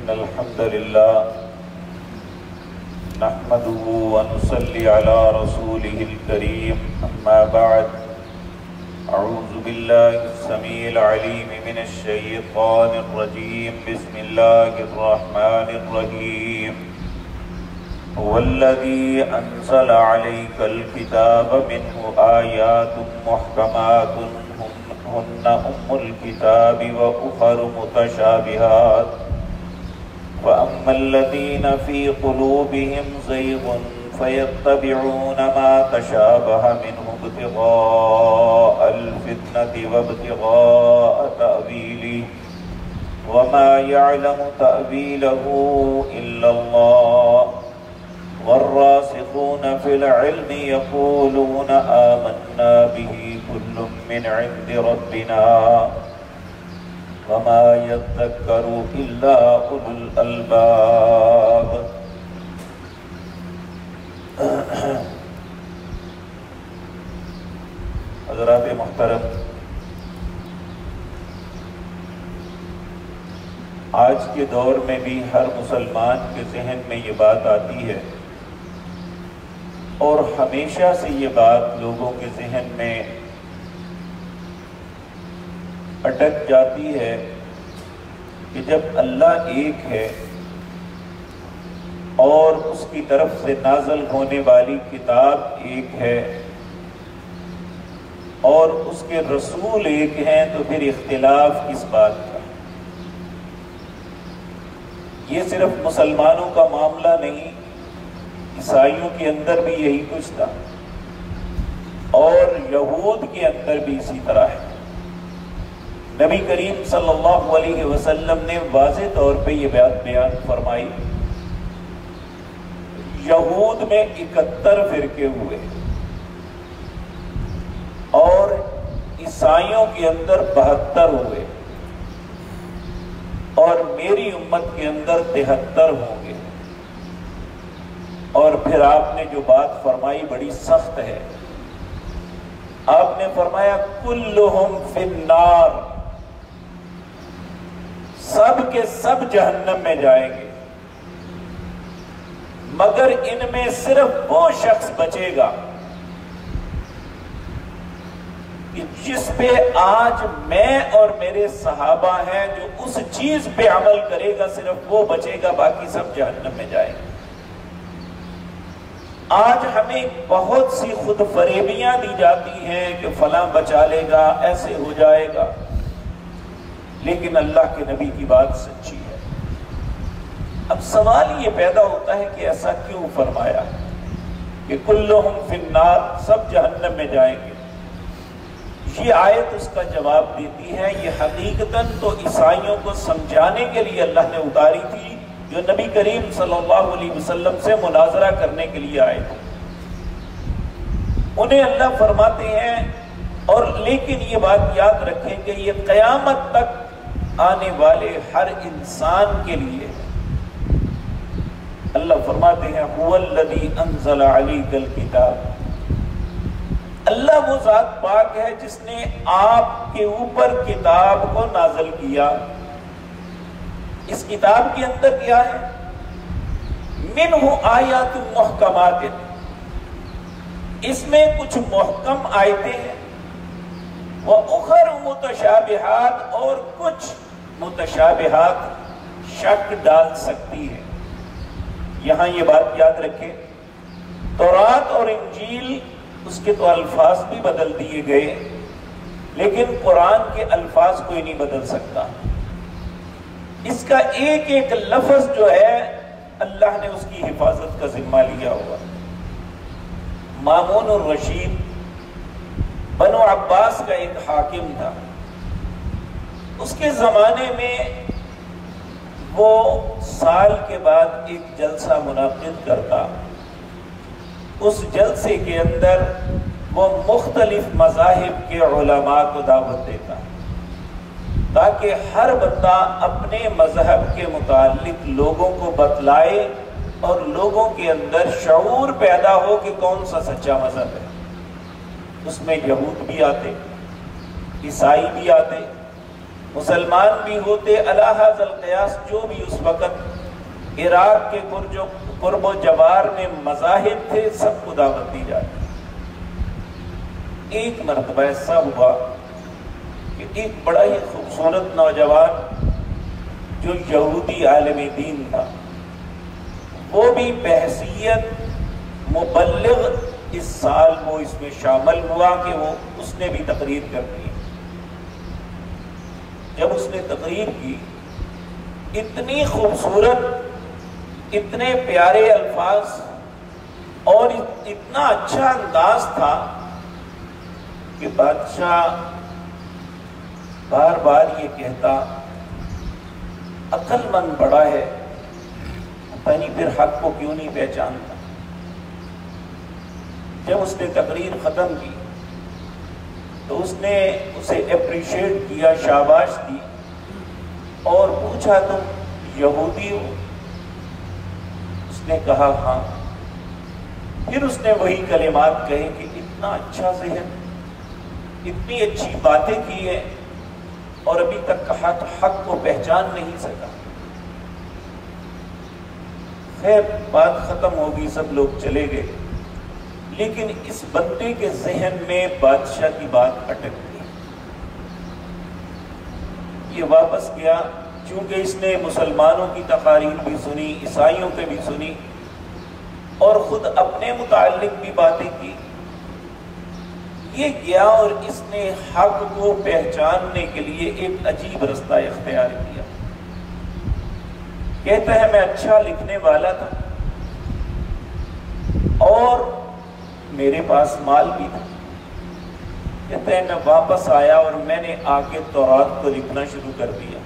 إن الحمد لله نحمده ونصلي على رسوله الكريم أما بعد أعوذ بالله السميع العليم من الشيطان الرجيم بسم الله الرحمن الرحيم هو الذي أنزل عليك الكتاب منه آيات محكمات هن أم الكتاب وأخر متشابهات فأما الذين في قلوبهم زيغ فيتبعون ما تشابه منه ابتغاء الفتنة وابتغاء تأويله وما يعلم تأويله إلا الله والراسخون في العلم يقولون آمنا به كل من عند ربنا وما يذكر إلا أولو الألباب. حضرات محترم، آج کے دور میں بھی ہر مسلمان کے ذہن میں یہ بات آتی ہے اور ہمیشہ سے یہ بات لوگوں کے ذہن میں اٹک جاتی ہے کہ جب اللہ ایک ہے اور اس کی طرف سے نازل ہونے والی کتاب ایک ہے اور اس کے رسول ایک ہیں تو پھر اختلاف کس بات کا؟ یہ صرف مسلمانوں کا معاملہ نہیں، عیسائیوں کے اندر بھی یہی کچھ تھا اور یہود کے اندر بھی اسی طرح ہے۔ نبی کریم صلی اللہ علیہ وسلم نے واضح طور پہ یہ بات بیان فرمائی، یہود میں 71 فرقے ہوئے اور عیسائیوں کے اندر 72 ہوئے اور میری امت کے اندر 73 ہوں گے۔ اور پھر آپ نے جو بات فرمائی بڑی سخت ہے، آپ نے فرمایا کلہم فی النار، سب کے سب جہنم میں جائیں گے مگر ان میں صرف وہ شخص بچے گا کہ جس پہ آج میں اور میرے صحابہ ہیں، جو اس چیز پہ عمل کرے گا صرف وہ بچے گا، باقی سب جہنم میں جائیں گے۔ آج ہمیں بہت سی خود فریبیاں دی جاتی ہیں کہ فلاں بچا لے گا، ایسے ہو جائے گا، لیکن اللہ کے نبی کی بات سچی ہے۔ اب سوال یہ پیدا ہوتا ہے کہ ایسا کیوں فرمایا کہ کلہم فی النار، سب جہنم میں جائیں گے؟ یہ آیت اس کا جواب دیتی ہے۔ یہ حقیقتاً تو عیسائیوں کو سمجھانے کے لیے اللہ نے اتاری تھی، جو نبی کریم صلی اللہ علیہ وسلم سے مناظرہ کرنے کے لیے آئے تھے۔ انہیں اللہ فرماتے ہیں، اور لیکن یہ بات یاد رکھیں کہ یہ قیامت تک آنے والے ہر انسان کے لیے اللہ فرماتے ہیں هو الذی انزل علیک الکتاب، اللہ وہ ذات پاک ہے جس نے آپ کے اوپر کتاب کو نازل کیا۔ اس کتاب کے اندر کیا ہے؟ منہ آیات محکمات، اس میں کچھ محکم آیتیں ہیں، وَأُخَرُ مُتَشَابِهَاتٍ، اور کچھ متشابہات شک ڈال سکتی ہے۔ یہاں یہ بات یاد رکھیں، تورات اور انجیل اس کے تو الفاظ بھی بدل دیے گئے، لیکن قرآن کے الفاظ کوئی نہیں بدل سکتا۔ اس کا ایک ایک لفظ جو ہے اللہ نے اس کی حفاظت کا ذمہ لیا ہوا۔ مامون الرشید بنو عباس کا ایک حاکم تھا، اس کے زمانے میں وہ سال کے بعد ایک جلسہ منعقد کرتا۔ اس جلسے کے اندر وہ مختلف مذاہب کے علماء کو دعوت دیتا تاکہ ہر بندہ اپنے مذہب کے متعلق لوگوں کو بتلائے اور لوگوں کے اندر شعور پیدا ہو کہ کون سا سچا مذہب ہے۔ اس میں یہود بھی آتے، عیسائی بھی آتے، مسلمان بھی ہوتے علی ھذا القیاس، جو بھی اس وقت عراق کے قرب و جوار میں مذاہب تھے، سب کو دعوت دی جاتی۔ ایک مرتبہ ایسا ہوا کہ ایک بڑا ہی خوبصورت نوجوان جو یہودی عالم دین تھا، وہ بھی بحیثیت مبلغ اس سال وہ اس میں شامل ہوا کہ اس نے بھی تقریر کر دی۔ جب اس نے تقریر کی، اتنی خوبصورت، اتنے پیارے الفاظ اور اتنا اچھا انداز تھا کہ بادشاہ بار بار یہ کہتا، عقل مند بڑا ہے، پتہ نہیں پھر حق کو کیوں نہیں پہچانتا۔ جب اس نے تقریر ختم کی تو اس نے اسے اپریشیٹ کیا، شاباش دی، اور پوچھا تم یہودی ہو؟ اس نے کہا ہاں۔ پھر اس نے وہی کلمات کہے کہ اتنا اچھا ذہن، اتنی اچھی باتیں کی ہیں اور ابھی تک کہا تو حق کو پہچان نہیں سکا۔ خیر بات ختم ہوگی، سب لوگ چلے گئے، لیکن اس بندے کے ذہن میں بادشاہ کی بات اٹک گئی۔ یہ واپس گیا، چونکہ اس نے مسلمانوں کی تقاریر بھی سنی، عیسائیوں کے بھی سنی، اور خود اپنے متعلق بھی باتیں کی۔ یہ گیا اور اس نے حق کو پہچاننے کے لیے ایک عجیب رستہ اختیار کیا۔ کہتا ہے میں اچھا لکھنے والا تھا اور میرے پاس مال بھی تھا۔ کہتا ہے میں واپس آیا اور میں نے آ کے تورات کو لکھنا شروع کر دیا۔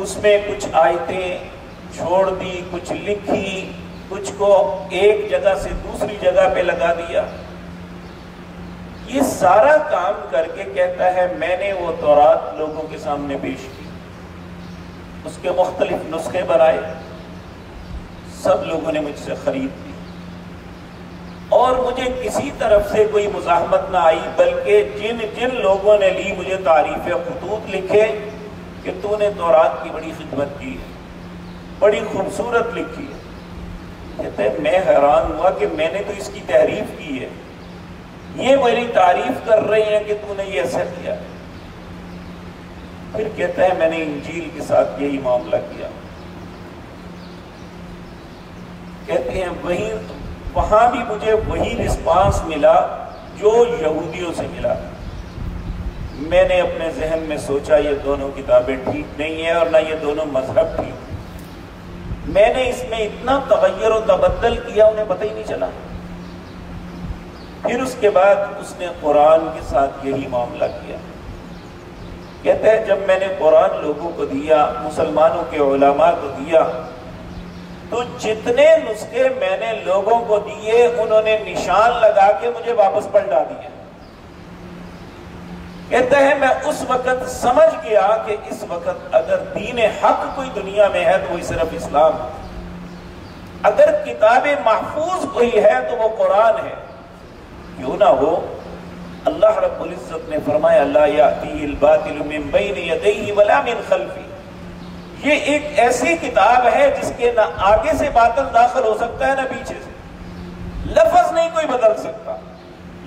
اس میں کچھ آیتیں چھوڑ دی، کچھ لکھی، کچھ کو ایک جگہ سے دوسری جگہ پہ لگا دیا۔ یہ سارا کام کر کے کہتا ہے میں نے وہ تورات لوگوں کے سامنے پیش کی، اس کے مختلف نسخے بنائے، سب لوگوں نے مجھ سے خرید لی، اور مجھے کسی طرف سے کوئی مزاحمت نہ آئی، بلکہ جن لوگوں نے لی مجھے تعریف خطوط لکھے کہ تو نے تورات کی بڑی خدمت کی ہے، بڑی خوبصورت لکھی ہے۔ کہتے ہیں میں حیران ہوا کہ میں نے تو اس کی تحریف کی ہے، یہ میری تعریف کر رہے ہیں کہ تو نے یہ ایسا کیا۔ پھر کہتا ہے میں نے انجیل کے ساتھ یہی معاملہ کیا۔ کہتے ہیں وہاں بھی مجھے وہی رسپانس ملا جو یہودیوں سے ملا۔ میں نے اپنے ذہن میں سوچا یہ دونوں کتابیں ٹھیک نہیں ہیں اور نہ یہ دونوں مذہب ٹھیک۔ میں نے اس میں اتنا تغیر و تبدل کیا انہیں پتہ ہی نہیں چلا۔ پھر اس کے بعد اس نے قرآن کے ساتھ یہی معاملہ کیا۔ کہتا ہے جب میں نے قرآن لوگوں کو دیا، مسلمانوں کے علماء کو دیا، تو جتنے نسخے میں نے لوگوں کو دیے انہوں نے نشان لگا کے مجھے واپس پلٹا دیے۔ کہتا ہے میں اس وقت سمجھ گیا کہ اس وقت اگر دین حق کوئی دنیا میں ہے تو وہ صرف اسلام ہے، اگر کتاب محفوظ کوئی ہے تو وہ قرآن ہے۔ کیوں نہ ہو، اللہ رب العزت نے فرمایا لا یأتیہ الباطل من بین یدیہ ولا من خلفہ، یہ ایک ایسی کتاب ہے جس کے نہ آگے سے باطل داخل ہو سکتا ہے نہ پیچھے سے، لفظ نہیں کوئی بدل سکتا،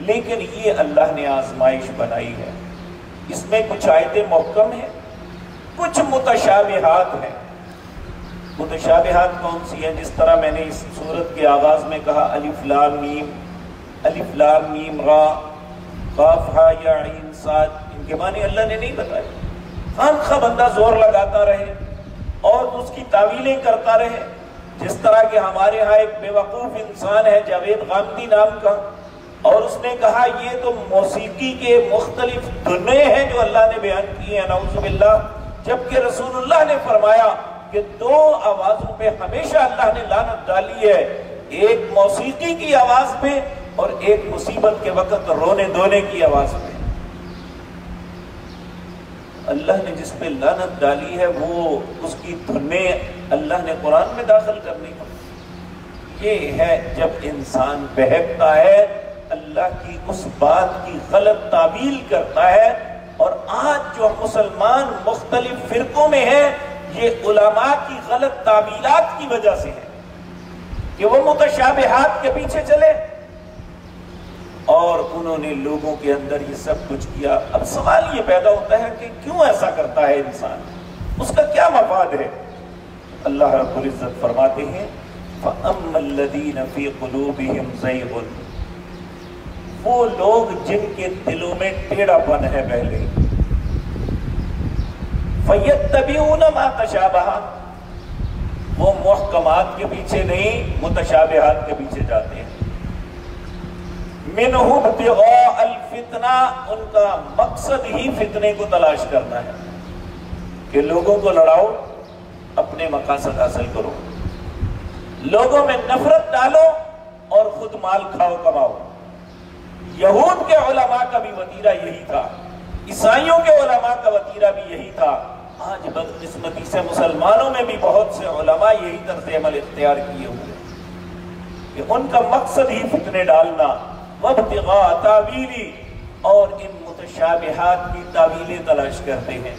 لیکن یہ اللہ نے آزمائش بنائی ہے۔ اس میں کچھ آیتیں محکم ہیں، کچھ متشابہات ہیں۔ متشابہات کون سی ہیں؟ جس طرح میں نے اس سورت کے آغاز میں کہا الف لام میم را قاف ہا یا عین صاد، ان کے معنی اللہ نے نہیں بتائے۔ خواہ بندہ زور لگاتا رہے اور اس کی تعویلیں کرتا رہے، جس طرح کہ ہمارے ہاں ایک بے وقوف انسان ہے جاوید غامدی نام کا، اور اس نے کہا یہ تو موسیقی کے مختلف دھنیں ہیں جو اللہ نے بیان کی ہیں، نعوذ باللہ، جبکہ رسول اللہ نے فرمایا کہ دو آوازوں پہ ہمیشہ اللہ نے لعنت ڈالی ہے، ایک موسیقی کی آواز پہ اور ایک مصیبت کے وقت رونے دھونے کی آواز پہ۔ اللہ نے جس پہ لعنت ڈالی ہے وہ اس کی دھنیں اللہ نے قرآن میں داخل کرنے کو۔ یہ ہے جب انسان بہکتا ہے، اللہ کی اس بات کی غلط تعبیل کرتا ہے، اور آج جو مسلمان مختلف فرقوں میں ہیں یہ علماء کی غلط تعبیرات کی وجہ سے ہے کہ وہ متشابہات کے پیچھے چلے اور انہوں نے لوگوں کے اندر یہ سب کچھ کیا. اب سوال یہ پیدا ہوتا ہے کہ کیوں ایسا کرتا ہے انسان, اس کا کیا مفاد ہے؟ اللہ رب العزت فرماتے ہیں فَأَمَّا الَّذِينَ فِي قُلُوبِهِمْ زَيْغٌ, وہ لوگ جن کے دلوں میں ٹیڑھا پن ہے پہلے, فَيَتَّبِعُونَ مَا تَشَابَهَ, وہ محکمات کے پیچھے نہیں متشابہات کے پیچھے جاتے ہیں. مِنْهُ ابْتِغَاءَ الْفِتْنَةِ, ان کا مقصد ہی فتنے کو تلاش کرنا ہے کہ لوگوں کو لڑاؤ, اپنے مقاصد حاصل کرو, لوگوں میں نفرت ڈالو اور خود مال کھاؤ کماؤ. یہود کے علماء کا بھی وتیرہ یہی تھا, عیسائیوں کے علماء کا وتیرہ بھی یہی تھا. آج بدقسمتی سے مسلمانوں میں بھی بہت سے علماء یہی طرز عمل اختیار کیے ہوئے کہ ان کا مقصد ہی فتنے ڈالنا, وابتغاء تاویلی, اور ان متشابہات کی تعویلیں تلاش کرتے ہیں.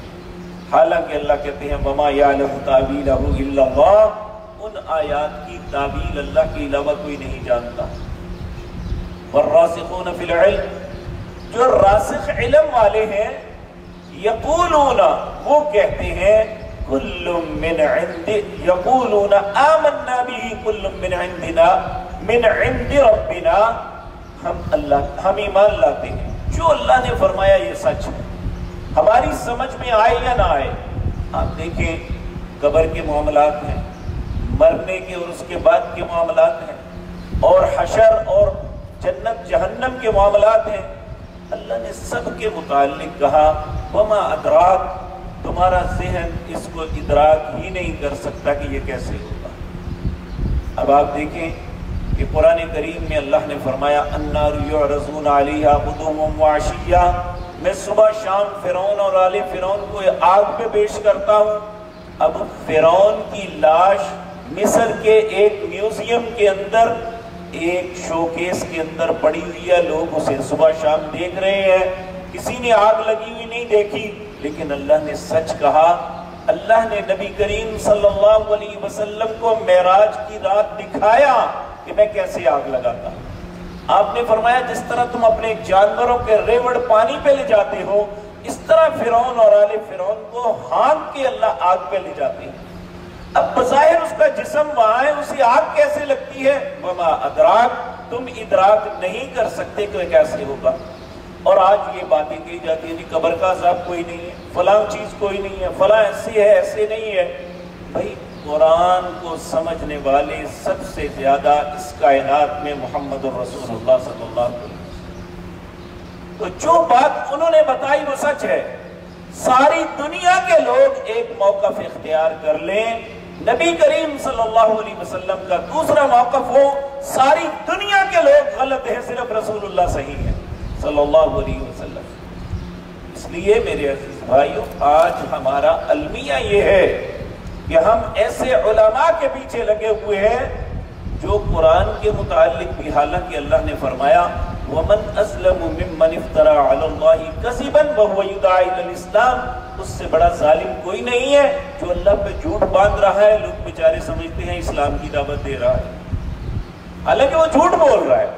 حالانکہ اللہ کہتے ہیں وما یعلم تاویلہ الا اللہ, ان آیات کی تعویل اللہ کے علاوہ کوئی نہیں جانتا. والراسخون فی العلم, جو راسخ علم والے ہیں, یقولون, وہ کہتے ہیں کل من عند, یقولون آمنا به کل من عندنا من عند ربنا, ہم ایمان لاتے ہیں جو اللہ نے فرمایا یہ سچ ہے, ہماری سمجھ میں آئے یا نہ آئے. آپ دیکھیں قبر کے معاملات ہیں, مرنے کے اور اس کے بعد کے معاملات ہیں, اور حشر اور جنت جہنم کے معاملات ہیں. اللہ نے سب کے متعلق کہا وما ادراک, تمہارا ذہن اس کو ادراک ہی نہیں کر سکتا کہ یہ کیسے ہوگا. اب آپ دیکھیں کہ قرآن کریم میں اللہ نے فرمایا النار یعرضون علیہا غدوا وعشیا, میں صبح شام فرعون اور آل فرعون کو آگ پہ پیش کرتا ہوں. اب فرعون کی لاش مصر کے ایک میوزیم کے اندر, ایک شوکیس کے اندر پڑی ہوئی ہے, لوگ اسے صبح شام دیکھ رہے ہیں, کسی نے آگ لگی ہوئی نہیں دیکھی. لیکن اللہ نے سچ کہا, اللہ نے نبی کریم صلی اللہ علیہ وسلم کو معراج کی رات دکھایا کہ میں کیسے آگ لگاتا ہوں. آپ نے فرمایا جس طرح تم اپنے جانوروں کے ریوڑ پانی پہ لے جاتے ہو, اس طرح فرعون اور آل فرعون کو ہانک کے اللہ آگ پہ لے جاتے ہیں. اب بظاہر اس کا جسم وہاں ہے, اسے آگ کیسے لگتی ہے؟ وما ادراک, تم ادراک نہیں کر سکتے کہ کیسے ہوگا. اور آج یہ باتیں کہی جاتی ہیں قبر کا عذاب کوئی نہیں ہے, فلاں چیز کوئی نہیں ہے, فلاں ایسے ہے ایسے نہیں ہے. بھائی قرآن کو سمجھنے والے سب سے زیادہ اس کائنات میں محمد الرسول اللہ صلی اللہ علیہ وسلم. تو جو بات انہوں نے بتائی وہ سچ ہے. ساری دنیا کے لوگ ایک موقف اختیار کر لیں, نبی کریم صلی اللہ علیہ وسلم کا دوسرا موقف ہو, ساری دنیا کے لوگ غلط ہیں, صرف رسول اللہ صحیح ہے صلی اللہ علیہ وسلم. اس لیے میرے عزیز بھائیوں, آج ہمارا المیہ یہ ہے کہ ہم ایسے علماء کے پیچھے لگے ہوئے ہیں جو قرآن کے متعلق بھی, حالانکہ اللہ نے فرمایا وَمَنْ أَسْلَمُ مِمَّنِ افْتَرَى عَلَى اللَّهِ كَذِبًا وَهُوَ يُدْعَى إِلَى الْإِسْلَامِ, اس سے بڑا ظالم کوئی نہیں ہے جو اللہ پہ جھوٹ باندھ رہا ہے. لوگ بیچارے سمجھتے ہیں اسلام کی دعوت دے رہا ہے, حالانکہ وہ جھوٹ بول رہا ہے.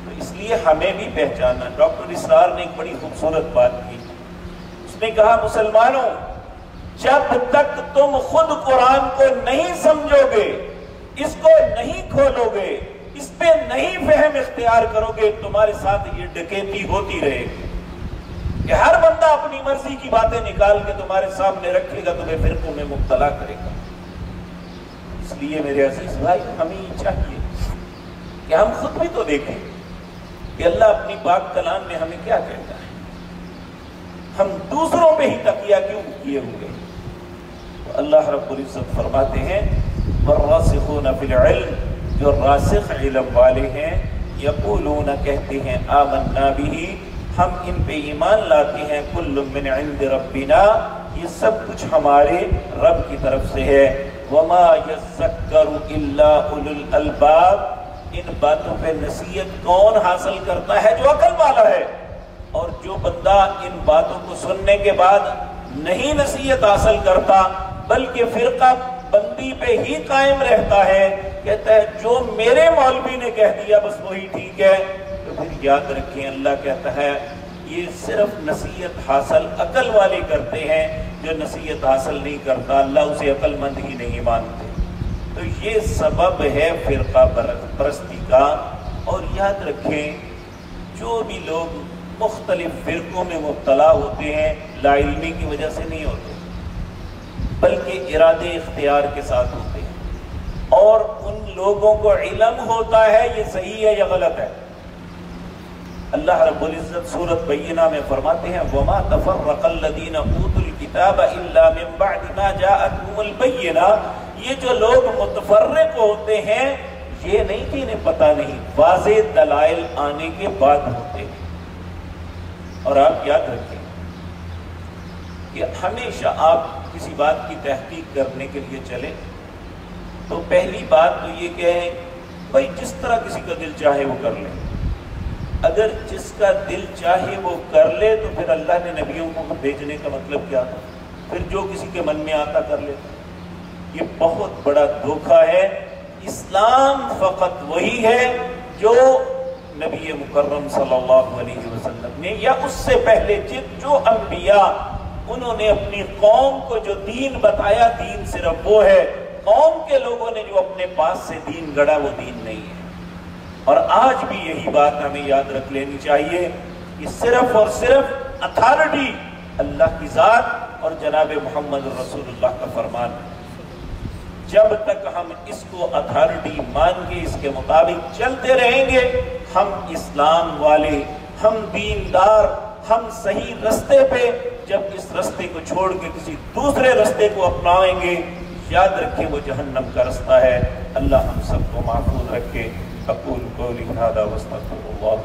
تو اس لیے ہمیں بھی پہچاننا. ڈاکٹر اسرار نے ایک بڑی خوبصورت بات کی, اس نے کہا مسلمانوں جب تک تم خود قرآن کو نہیں سمجھو گے, اس کو نہیں کھولو گے, اس پہ نہیں فہم اختیار کرو گے, تمہارے ساتھ یہ ڈکیتی ہوتی رہے گی کہ ہر بندہ اپنی مرضی کی باتیں نکال کے تمہارے سامنے رکھے گا, تمہیں فرقوں میں مبتلا کرے گا. اس لیے میرے عزیز بھائی ہمیں یہ چاہیے کہ ہم خود بھی تو دیکھیں کہ اللہ اپنی پاک کلام میں ہمیں کیا کہتا ہے. ہم دوسروں پہ ہی تکیہ کیوں کیے ہوئے؟ تو اللہ رب العزت فرماتے ہیں والراسخون فی العلم, جو راسخ علم والے ہیں, یقولون کہتے ہیں آمنا بہ, ہم ان پہ ایمان لاتے ہیں, کل من عند ربنا, یہ سب کچھ ہمارے رب کی طرف سے ہے. وما یذکر الا اولو الالباب, ان باتوں پہ نصیحت کون حاصل کرتا ہے؟ جو عقل والا ہے. اور جو بندہ ان باتوں کو سننے کے بعد نہیں نصیحت حاصل کرتا بلکہ فرقہ بندی پہ ہی قائم رہتا ہے، کہتا ہے جو میرے مولوی نے کہہ دیا بس وہی ٹھیک ہے، تو پھر یاد رکھیں اللہ کہتا ہے یہ صرف نصیحت حاصل عقل والے کرتے ہیں، جو نصیحت حاصل نہیں کرتا اللہ اسے عقل مند ہی نہیں مانتے۔ تو یہ سبب ہے فرقہ پرستی کا۔ اور یاد رکھیں جو بھی لوگ مختلف فرقوں میں مبتلا ہوتے ہیں لا علمی کی وجہ سے نہیں ہوتے بلکہ ارادے اختیار کے ساتھ ہوتے ہیں، اور ان لوگوں کو علم ہوتا ہے یہ صحیح ہے یا غلط ہے۔ اللہ رب العزت سورۃ بینہ میں فرماتے ہیں وَمَا تَفَرَّقَ الَّذِينَ أُوتُوا الْكِتَابَ إِلَّا مِن بَعْدِ مَا جَاءَتْهُمُ الْبَيِّنَةُ۔ یہ جو لوگ متفرق ہوتے ہیں یہ نہیں کہ انہیں پتہ نہیں، واضح دلائل آنے کے بعد ہوتے ہیں۔ اور آپ یاد رکھیں کہ ہمیشہ آپ کسی بات کی تحقیق کرنے کے لیے چلیں تو پہلی بات تو یہ کہ بھائی جس طرح کسی کا دل چاہے وہ کر لے۔ اگر جس کا دل چاہے وہ کر لے تو پھر اللہ نے نبیوں کو بھیجنے کا مطلب کیا تھا؟ پھر جو کسی کے من میں آتا کر لیتا۔ یہ بہت بڑا دھوکہ ہے۔ اسلام فقط وہی ہے جو نبی مکرم صلی اللہ علیہ وسلم نے یا اس سے پہلے جو انبیاء انہوں نے اپنی قوم کو جو دین بتایا، دین صرف وہ ہے۔ قوم کے لوگوں نے جو اپنے پاس سے دین گڑا وہ دین نہیں ہے۔ اور آج بھی یہی بات ہمیں یاد رکھ لینی چاہیے کہ صرف اور صرف اتھارٹی اللہ کی ذات اور جناب محمد رسول اللہ کا فرمان ہے۔ جب تک ہم اس کو اتھارٹی مان کے اس کے مطابق چلتے رہیں گے ہم اسلام والے، ہم دیندار، ہم صحیح رستے پہ۔ جب اس رستے کو چھوڑ کے کسی دوسرے رستے کو اپنائیں گے یاد رکھیں وہ جہنم کا رستہ ہے۔ اللہ ہم سب کو محفوظ رکھے۔ اقول قولی ھذا واستغفر اللہ۔